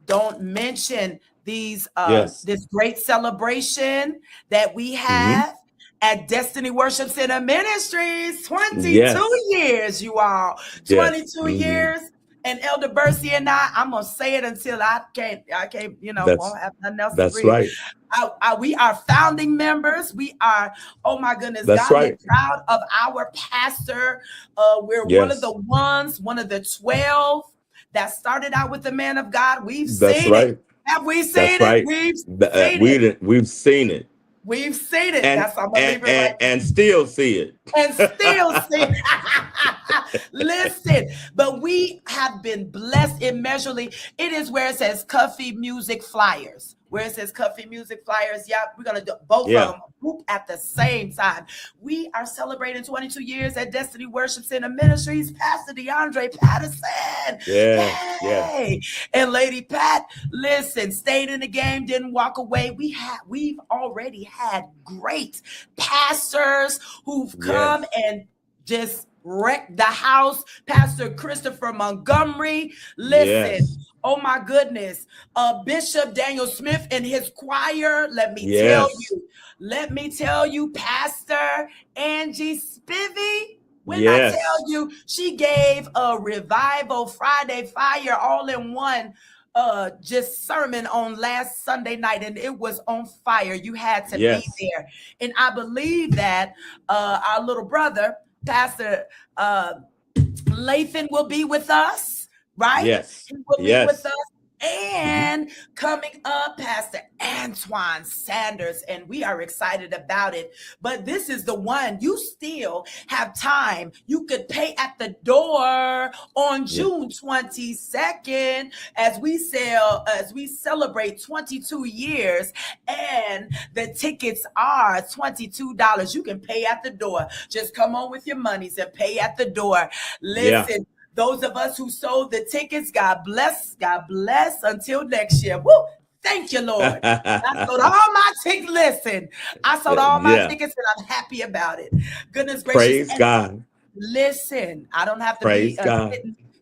S1: don't mention these this great celebration that we have at Destiny Worship Center Ministries. 22 years, you all. 22 years. And Elder Bursey and I'm gonna say it until I can't, won't have nothing else to breathe.
S2: Right.
S1: We are founding members. We are, oh my goodness, God is proud of our pastor. We're one of the 12 that started out with the man of God. We've seen it. Have we seen it?
S2: We've seen it.
S1: We've seen it.
S2: And still see it.
S1: And still see it. Listen, but we have been blessed immeasurably. It is where it says Cuffie Music Flyers. Where it says Cuffie Music Flyers. Yeah, we're going to do both of them at the same time. We are celebrating 22 years at Destiny Worship Center Ministries. Pastor DeAndre Patterson.
S2: Yeah.
S1: And Lady Pat, listen, stayed in the game, didn't walk away. We've already had great pastors who've come and just wrecked the house. Pastor Christopher Montgomery, listen. Oh my goodness. Bishop Daniel Smith and his choir. Let me tell you, Pastor Angie Spivey. When I tell you, she gave a Revival Friday Fire all-in-one just sermon on last Sunday night, and it was on fire. You had to be there. And I believe that our little brother, Pastor Lathan, will be with us. Right?
S2: Yes.
S1: He will be with us. And coming up, Pastor Antoine Sanders, and we are excited about it. But this is the one, you still have time. You could pay at the door on June 22nd as we celebrate 22 years, and the tickets are $22. You can pay at the door. Just come on with your monies and pay at the door. Listen. Those of us who sold the tickets, God bless. God bless until next year. Woo! Thank you, Lord. I sold all my tickets. Listen, I sold all my tickets, and I'm happy about it. Goodness gracious.
S2: Praise God.
S1: Listen, I don't have to be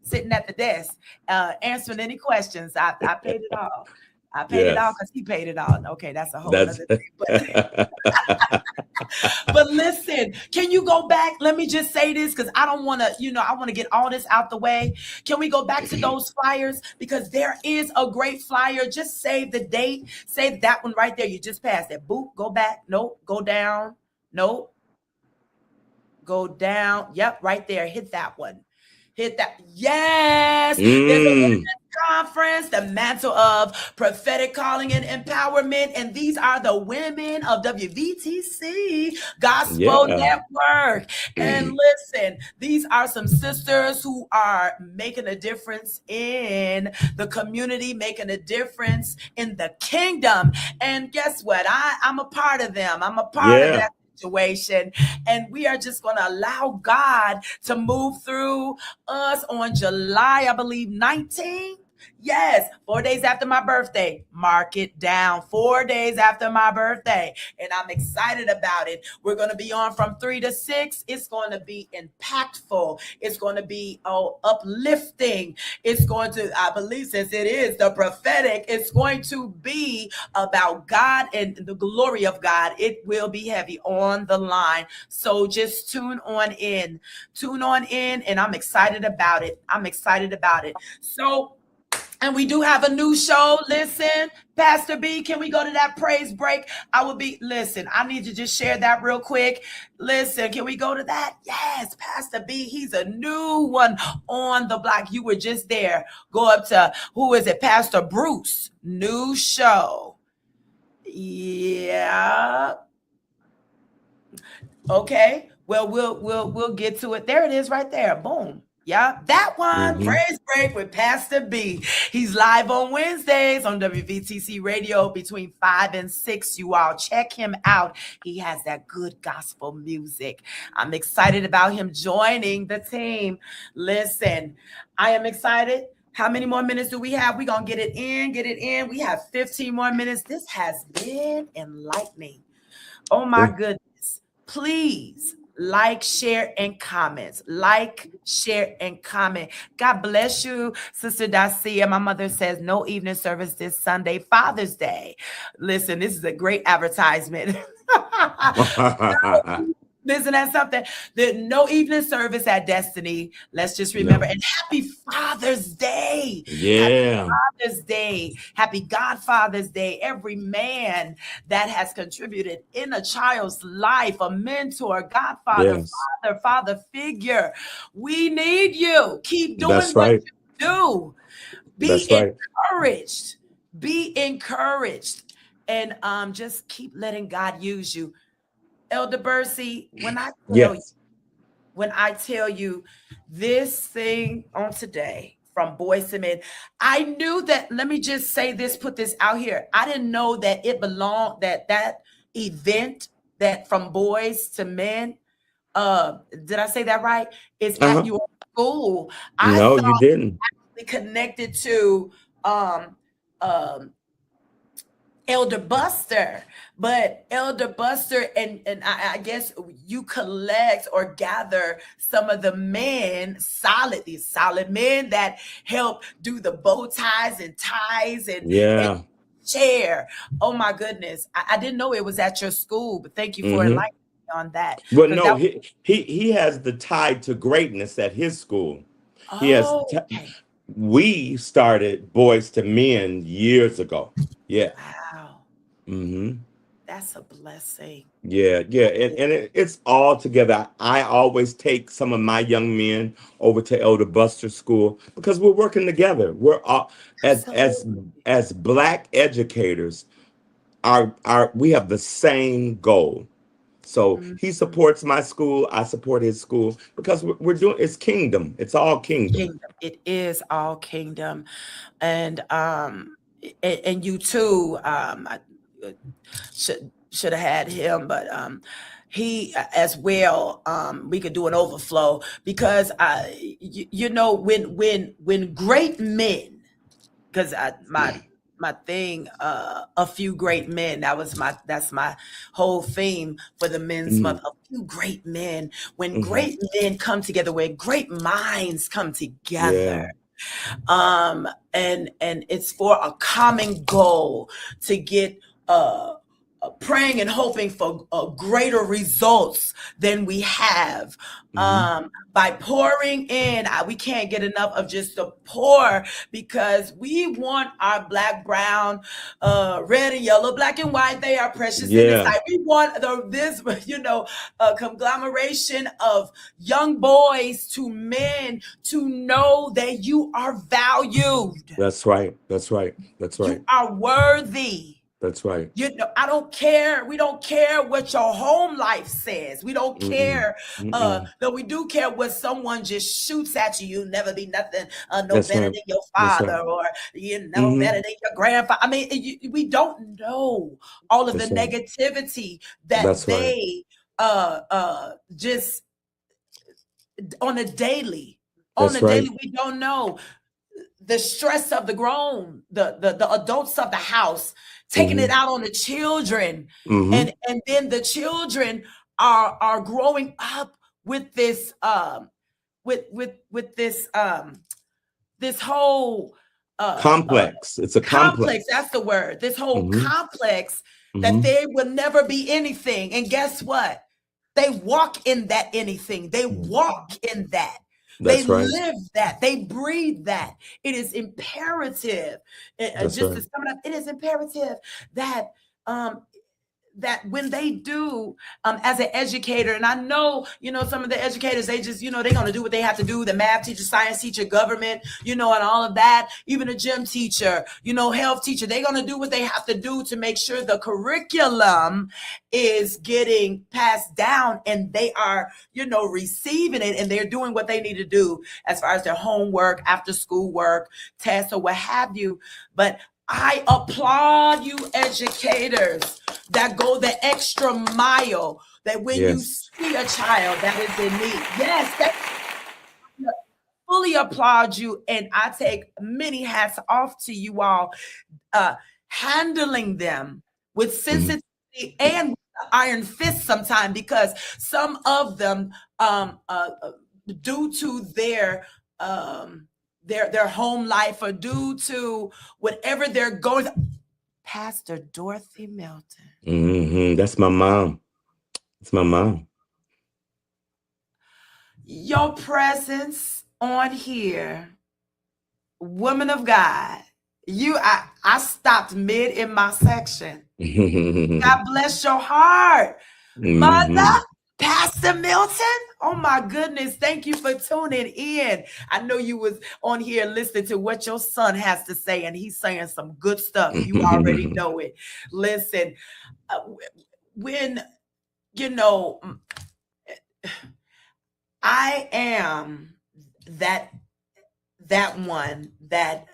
S1: sitting at the desk answering any questions. I paid it all. I paid it all because he paid it all. Okay, that's a whole other thing. But listen, can you go back? Let me just say this because I don't want to, I want to get all this out the way. Can we go back to those flyers? Because there is a great flyer. Just save the date. Save that one right there. You just passed it. Boop, go back. Nope, go down. Nope. Go down. Yep, right there. Hit that one. Hit that. Yes. There's a women's conference, the mantle of prophetic calling and empowerment. And these are the women of WVTC Gospel Network. And listen, these are some sisters who are making a difference in the community, making a difference in the kingdom. And guess what? I'm a part of them. I'm a part of that situation, and we are just going to allow God to move through us on July, I believe, 19th. Yes, 4 days after my birthday. Mark it down. 4 days after my birthday. And I'm excited about it. We're going to be on from 3 to 6. It's going to be impactful. It's going to be uplifting. It's going to, I believe, since it is the prophetic, it's going to be about God and the glory of God. It will be heavy on the line. So just tune on in, and I'm excited about it. So And we do have a new show. Listen, Pastor B, can we go to that praise break? Listen, I need to just share that real quick. Listen, can we go to that? Yes, Pastor B, he's a new one on the block. You were just there. Go up to, who is it? Pastor Bruce, new show. Yeah. Okay. Well, we'll get to it. There it is right there. Boom. Yeah, that one, Praise Break with Pastor B. He's live on Wednesdays on WVTC Radio between 5 and 6. You all check him out. He has that good gospel music. I'm excited about him joining the team. Listen, I am excited. How many more minutes do we have? We're going to get it in. We have 15 more minutes. This has been enlightening. Oh, my goodness. Please. Like, share, and comments. Like, share, and comment. God bless you, Sister Dacia. My mother says no evening service this Sunday, Father's Day. Listen, this is a great advertisement. Isn't that something? There's no evening service at Destiny. Let's just remember. And happy Father's Day.
S2: Yeah.
S1: Happy Father's Day. Happy Godfather's Day. Every man that has contributed in a child's life, a mentor, godfather, father figure. We need you. Keep doing what you do. Be encouraged. Be encouraged. And just keep letting God use you. Elder Bursey, when I tell you this thing on today from Boys to Men, I knew that, let me just say this, put this out here. I didn't know that it belonged, that event that from Boys to Men, did I say that right? Is at your school.
S2: No, you didn't.
S1: Connected to Elder Buster, but Elder Buster and I guess you collect or gather some of the men, these solid men that help do the bow ties and ties and chair. Oh my goodness. I didn't know it was at your school, but thank you for enlightening me on that.
S2: Well, no, he has the tie to greatness at his school. We started Boys to Men years ago. Yeah.
S1: Wow. That's a blessing.
S2: Yeah. And it's all together. I always take some of my young men over to Elder Buster School because we're working together. We're all as Black educators, we have the same goal. So he supports my school. I support his school because we're doing, it's kingdom. It's all kingdom.
S1: It is all kingdom. And you too, I should have had him, but he as well, we could do an overflow because when great men, because my thing, a few great men, that's my whole theme for the Men's Month. A few great men, when great men come together, when great minds come together, and it's for a common goal to get praying and hoping for greater results than we have by pouring in. We can't get enough of just the pour because we want our Black, brown, red and yellow, black and white. They are precious in His sight. We want this conglomeration of young boys to men to know that you are valued.
S2: That's right.
S1: You are worthy.
S2: That's right.
S1: I don't care. We don't care what your home life says. We don't care. Though we do care what someone just shoots at you. You'll never be nothing better than your father or better than your grandfather. I mean, we don't know all of the negativity that they just on a daily. We don't know the stress of the grown, the adults of the house, taking it out on the children. And then the children are growing up with this this whole
S2: complex. It's a complex.
S1: That's the word. This whole complex that they will never be anything. And guess what? They walk in that anything. They walk in that. They
S2: That's right.
S1: live that. They breathe that. It is imperative.
S2: That's
S1: Just
S2: right.
S1: as coming up, it is imperative that um, that when they do as an educator, and I know, some of the educators, they just, they're going to do what they have to do. The math teacher, science teacher, government, and all of that, even a gym teacher, health teacher, they're going to do what they have to do to make sure the curriculum is getting passed down and they are, receiving it, and they're doing what they need to do as far as their homework, after school work, tests, or what have you. But I applaud you, educators, that go the extra mile, that when you
S2: Yes.
S1: see a child that is in need, yes, that fully applaud you. And I take many hats off to you all, handling them with
S2: Mhm.
S1: sensitivity and with the iron fist sometimes, because some of them, due to their home life, or due to whatever they're going through. Pastor Dorothy Milton.
S2: That's my mom. It's my mom.
S1: Your presence on here, woman of God, I stopped mid in my section. God bless your heart, mother. Pastor Milton, oh my goodness, thank you for tuning in. I know you was on here listening to what your son has to say, and he's saying some good stuff. You already know it. Listen, when, I am that one that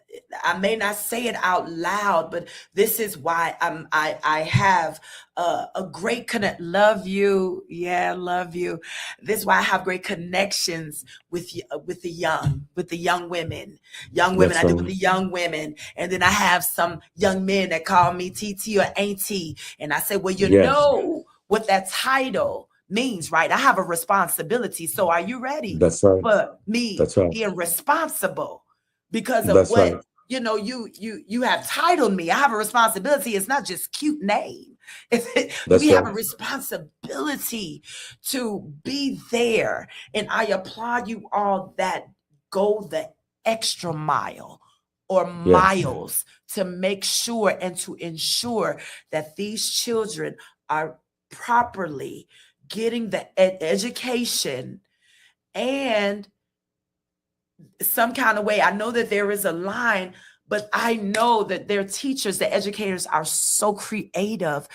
S1: I may not say it out loud, but this is why I have a great connect. Love you, yeah, love you. This is why I have great connections with the young women.
S2: That's
S1: I deal with
S2: right.
S1: the young women, and then I have some young men that call me TT or Auntie, and I say, well,
S2: Yes.
S1: what that title means, right? I have a responsibility. So are you ready
S2: That's right.
S1: for me
S2: That's right.
S1: being responsible because of
S2: That's
S1: what
S2: right.
S1: you have titled me? I have a responsibility. It's not just cute name. We
S2: That's
S1: have
S2: right.
S1: a responsibility to be there. And I applaud you all that go the extra mile or
S2: Yes.
S1: miles to make sure and to ensure that these children are properly getting the education and some kind of way. I know that there is a line, but I know that their teachers, the educators, are so creative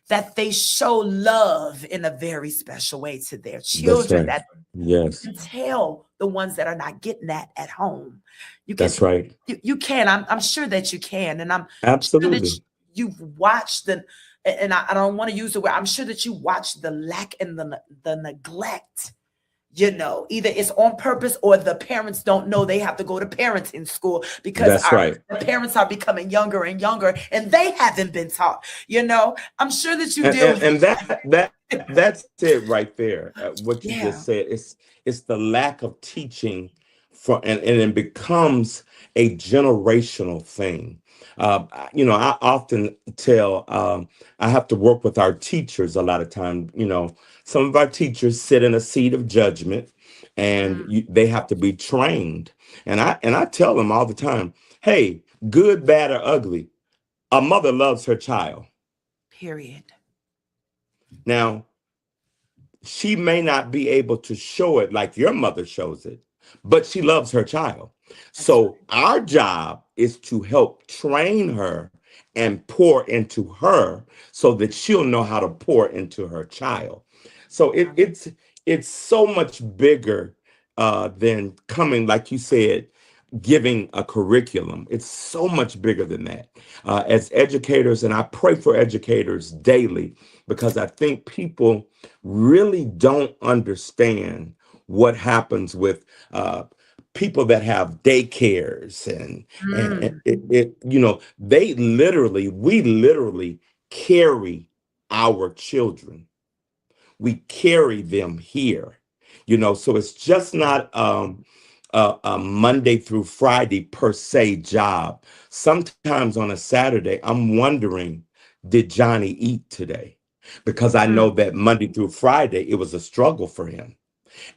S1: that they show love in a very special way to their
S2: That's
S1: children,
S2: right.
S1: that you
S2: Yes.
S1: can tell the ones that are not getting that at home. You can,
S2: That's right.
S1: you can. I'm sure that you can, and I'm sure that
S2: Absolutely.
S1: you've watched and I don't want to use the word. I'm sure that you watched the lack and the neglect. Either it's on purpose or the parents don't know they have to go to parenting school because
S2: That's right.
S1: the parents are becoming younger and younger and they haven't been taught. I'm sure that you
S2: And,
S1: deal
S2: and,
S1: with.
S2: and that's it right there. What you
S1: Yeah.
S2: just said. It's the lack of teaching and it becomes a generational thing. I often tell I have to work with our teachers a lot of time. Some of our teachers sit in a seat of judgment, and
S1: Mm,
S2: they have to be trained. And I tell them all the time, hey, good, bad, or ugly, a mother loves her child.
S1: period.
S2: Now, she may not be able to show it like your mother shows it, but she loves her child.
S1: That's
S2: So our job is to help train her and pour into her so that she'll know how to pour into her child. So
S1: right.
S2: it's so much bigger than coming, like you said, giving a curriculum. It's so much bigger than that. As educators, and I pray for educators daily because I think people really don't understand what happens with people that have daycares and
S1: Mm,
S2: we literally carry our children. We carry them here, so it's just not a Monday through Friday per se job. Sometimes on a Saturday, I'm wondering, did Johnny eat today? Because I know
S1: mm,
S2: that Monday through Friday, it was a struggle for him.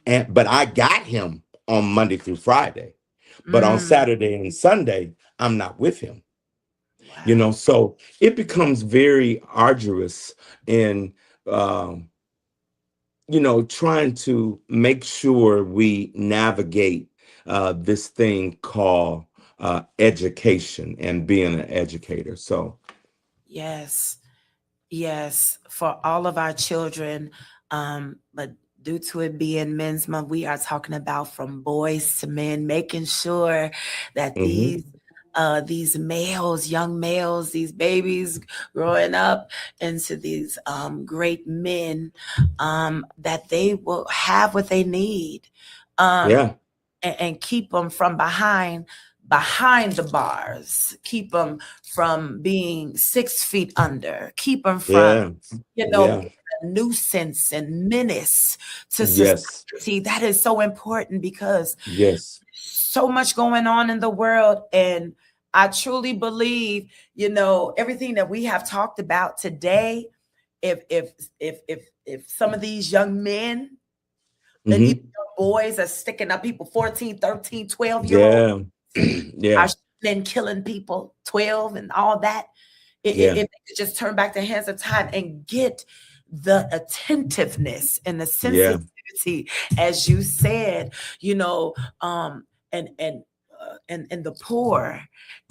S2: But I got him on Monday through Friday. But on
S1: Mm.
S2: Saturday and Sunday, I'm not with him.
S1: Wow.
S2: So it becomes very arduous in, um, trying to make sure we navigate this thing called education and being an educator. So,
S1: Yes. Yes, for all of our children, but due to it being Men's Month, we are talking about from boys to men, making sure that
S2: mhm,
S1: these males, young males, these babies growing up into these great men, that they will have what they need, um,
S2: yeah,
S1: and keep them from behind the bars, keep them from being 6 feet under, keep them from,
S2: yeah,
S1: being
S2: yeah,
S1: a nuisance and menace to
S2: yes,
S1: society. That is so important because
S2: yes,
S1: so much going on in the world. And I truly believe, everything that we have talked about today, if some of these young men and even
S2: hmm,
S1: young boys are sticking up people, 14, 13, 12-year-old
S2: yeah,
S1: are
S2: yeah,
S1: been killing people, 12 and all that.
S2: yeah,
S1: If they could just turn back the hands of time and get the attentiveness and the
S2: yeah,
S1: sensitivity, as you said, um, and and and the poor,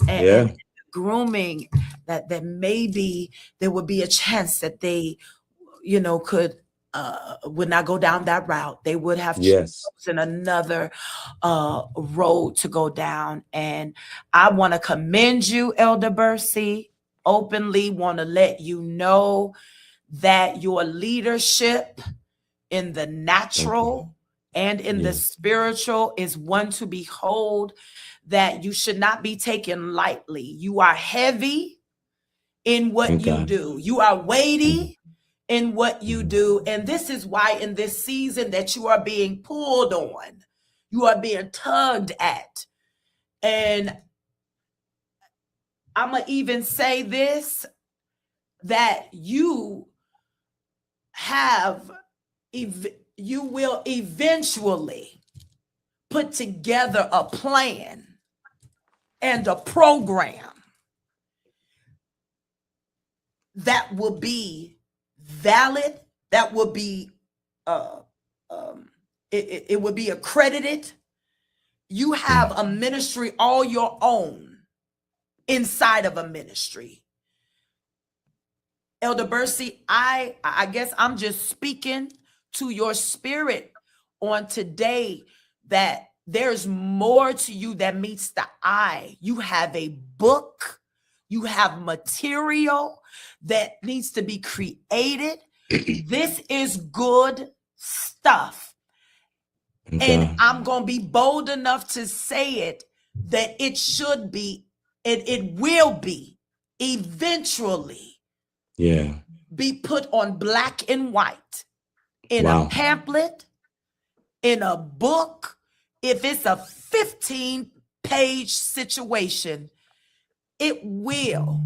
S1: and
S2: yeah,
S1: grooming, that maybe there would be a chance that they, could would not go down that route. They would have
S2: yes,
S1: chosen another road to go down. And I want to commend you, Elder Bursey. Openly want to let you know that your leadership in the
S2: thank you,
S1: natural and in the
S2: yeah,
S1: spiritual is one to behold, that you should not be taken lightly. You are heavy in what
S2: thank
S1: you
S2: God,
S1: do. You are
S2: mhm,
S1: weighty in what you
S2: mhm,
S1: do. And this is why in this season that you are being pulled on, you are being tugged at. And I'm going to even say this, that have, you will eventually put together a plan and a program that will be valid, that will be uh, um, it will be accredited. You
S2: yeah,
S1: have a ministry all your own inside of a ministry. Elder Bursey, I guess I'm just speaking to your spirit on today, that there's more to you that meets the eye. You have a book, you have material that needs to be created. This is good stuff.
S2: thank
S1: And
S2: God,
S1: I'm going to be bold enough to say it, that it should be, it will be eventually
S2: yeah,
S1: be put on black and white in a
S2: wow,
S1: pamphlet, in a book. If it's a 15-page situation, it will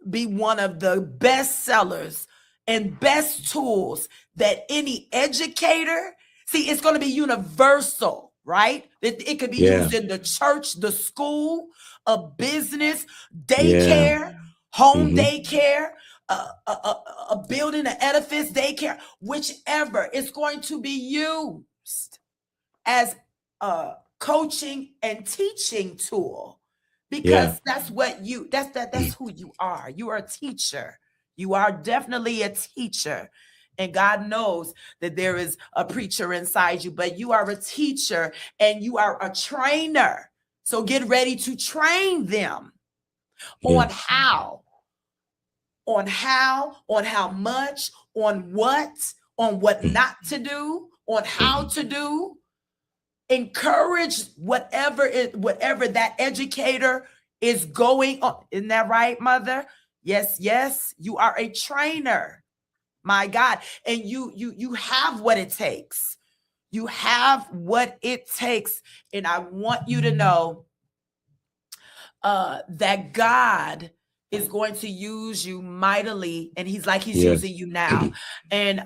S1: be one of the best sellers and best tools that any educator, see, it's going to be universal, right? It could be
S2: yeah,
S1: used in the church, the school, a business,
S2: yeah,
S1: daycare, home
S2: hmm,
S1: daycare, a building, an edifice, daycare, whichever. It's going to be used as a coaching and teaching tool,
S2: yeah,
S1: because that's who you are. You are a teacher. You are definitely a teacher. And God knows that there is a preacher inside you, but you are a teacher and you are a trainer. So get ready to train them on
S2: yes,
S1: on how much, on what
S2: mm,
S1: not to do, on how
S2: mhm,
S1: to do. Encourage whatever that educator is going on. Isn't that right, mother? Yes, yes, you are a trainer, my God. And you have what it takes. You have what it takes. And I want you to know that God is going to use you mightily, and he's
S2: Yes.
S1: using you now. And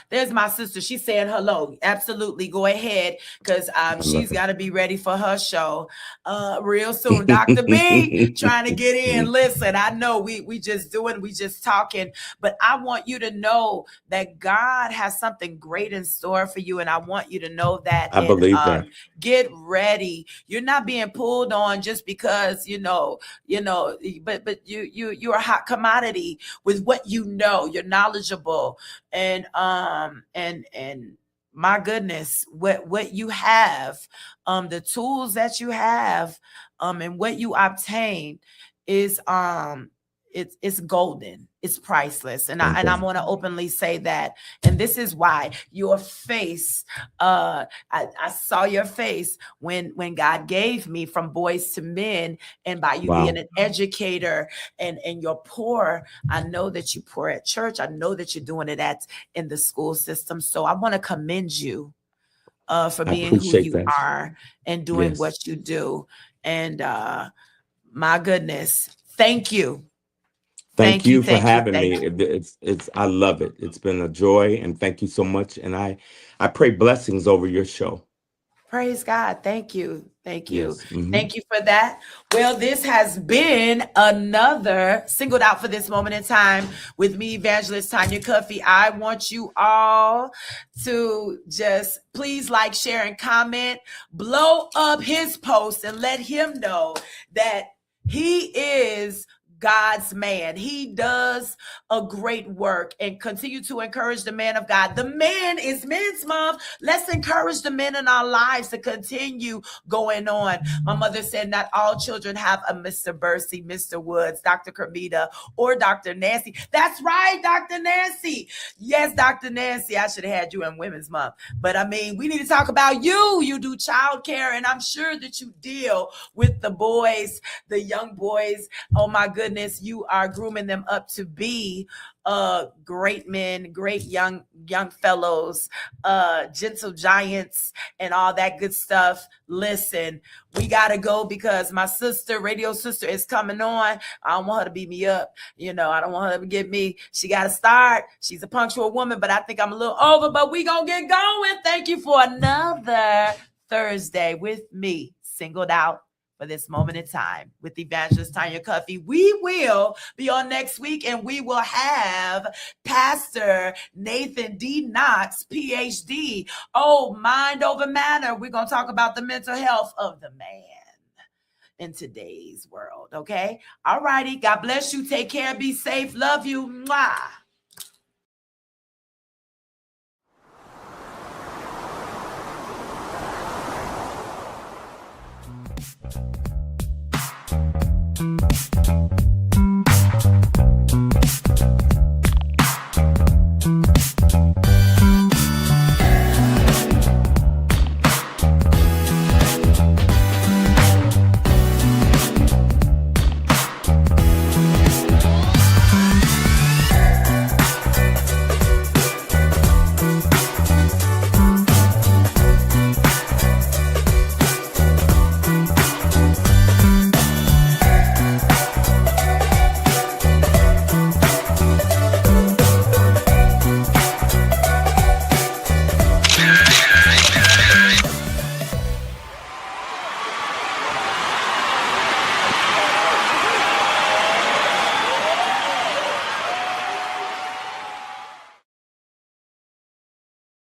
S1: there's my sister. She's saying hello. Absolutely, go ahead, because she's got to be ready for her show real soon. Dr. B trying to get in. Listen, I know we just talking, but I want you to know that God has something great in store for you, and I want you to know that.
S2: I believe that.
S1: Get ready. You're not being pulled on just because but you're a hot commodity with what you know. You're knowledgeable, and my goodness, what you have, the tools that you have, and what you obtain is it's golden. It's priceless. And I want to openly say that. And this is why your face, I saw your face when God gave me From Boys to Men, and by you being an educator and you're poor, I know that you pour at church. I know that you're doing it in the school system. So I want to commend you for being who you are and doing what you do. And my goodness, thank you.
S2: Thank you for having me. It's I love it. It's been a joy, and thank you so much. And I pray blessings over your show.
S1: Praise God. Thank you. Thank you.
S2: Yes. Mm-hmm.
S1: Thank you for that. Well, this has been another Singled Out for This Moment in Time with me, Evangelist Tanya Cuffie. I want you all to just please like, share, and comment. Blow up his post and let him know that he is God's man. He does a great work, and continue to encourage the man of God. The man is Men's Month. Let's encourage the men in our lives to continue going on. My mother said not all children have a Mr. Bursey, Mr. Woods, Dr. Kermita, or Dr. Nancy. That's right, Dr. Nancy. Yes, Dr. Nancy. I should have had you in Women's Month. But I mean, we need to talk about you. You do childcare, and I'm sure that you deal with the boys, the young boys. Oh my goodness. You are grooming them up to be great men, great young fellows, gentle giants, and all that good stuff. Listen, we gotta go because my sister, radio sister, is coming on. I don't want her to beat me up. I don't want her to get me. She gotta start. She's a punctual woman, but I think I'm a little over, but we gonna get going. Thank you for another Thursday with me, Singled Out for This Moment in Time with Evangelist Tanya Cuffie. We will be on next week, and we will have Pastor Nathan D. Knox, PhD. Oh, mind over matter. We're going to talk about the mental health of the man in today's world. Okay. All righty. God bless you. Take care. Be safe. Love you. Mwah.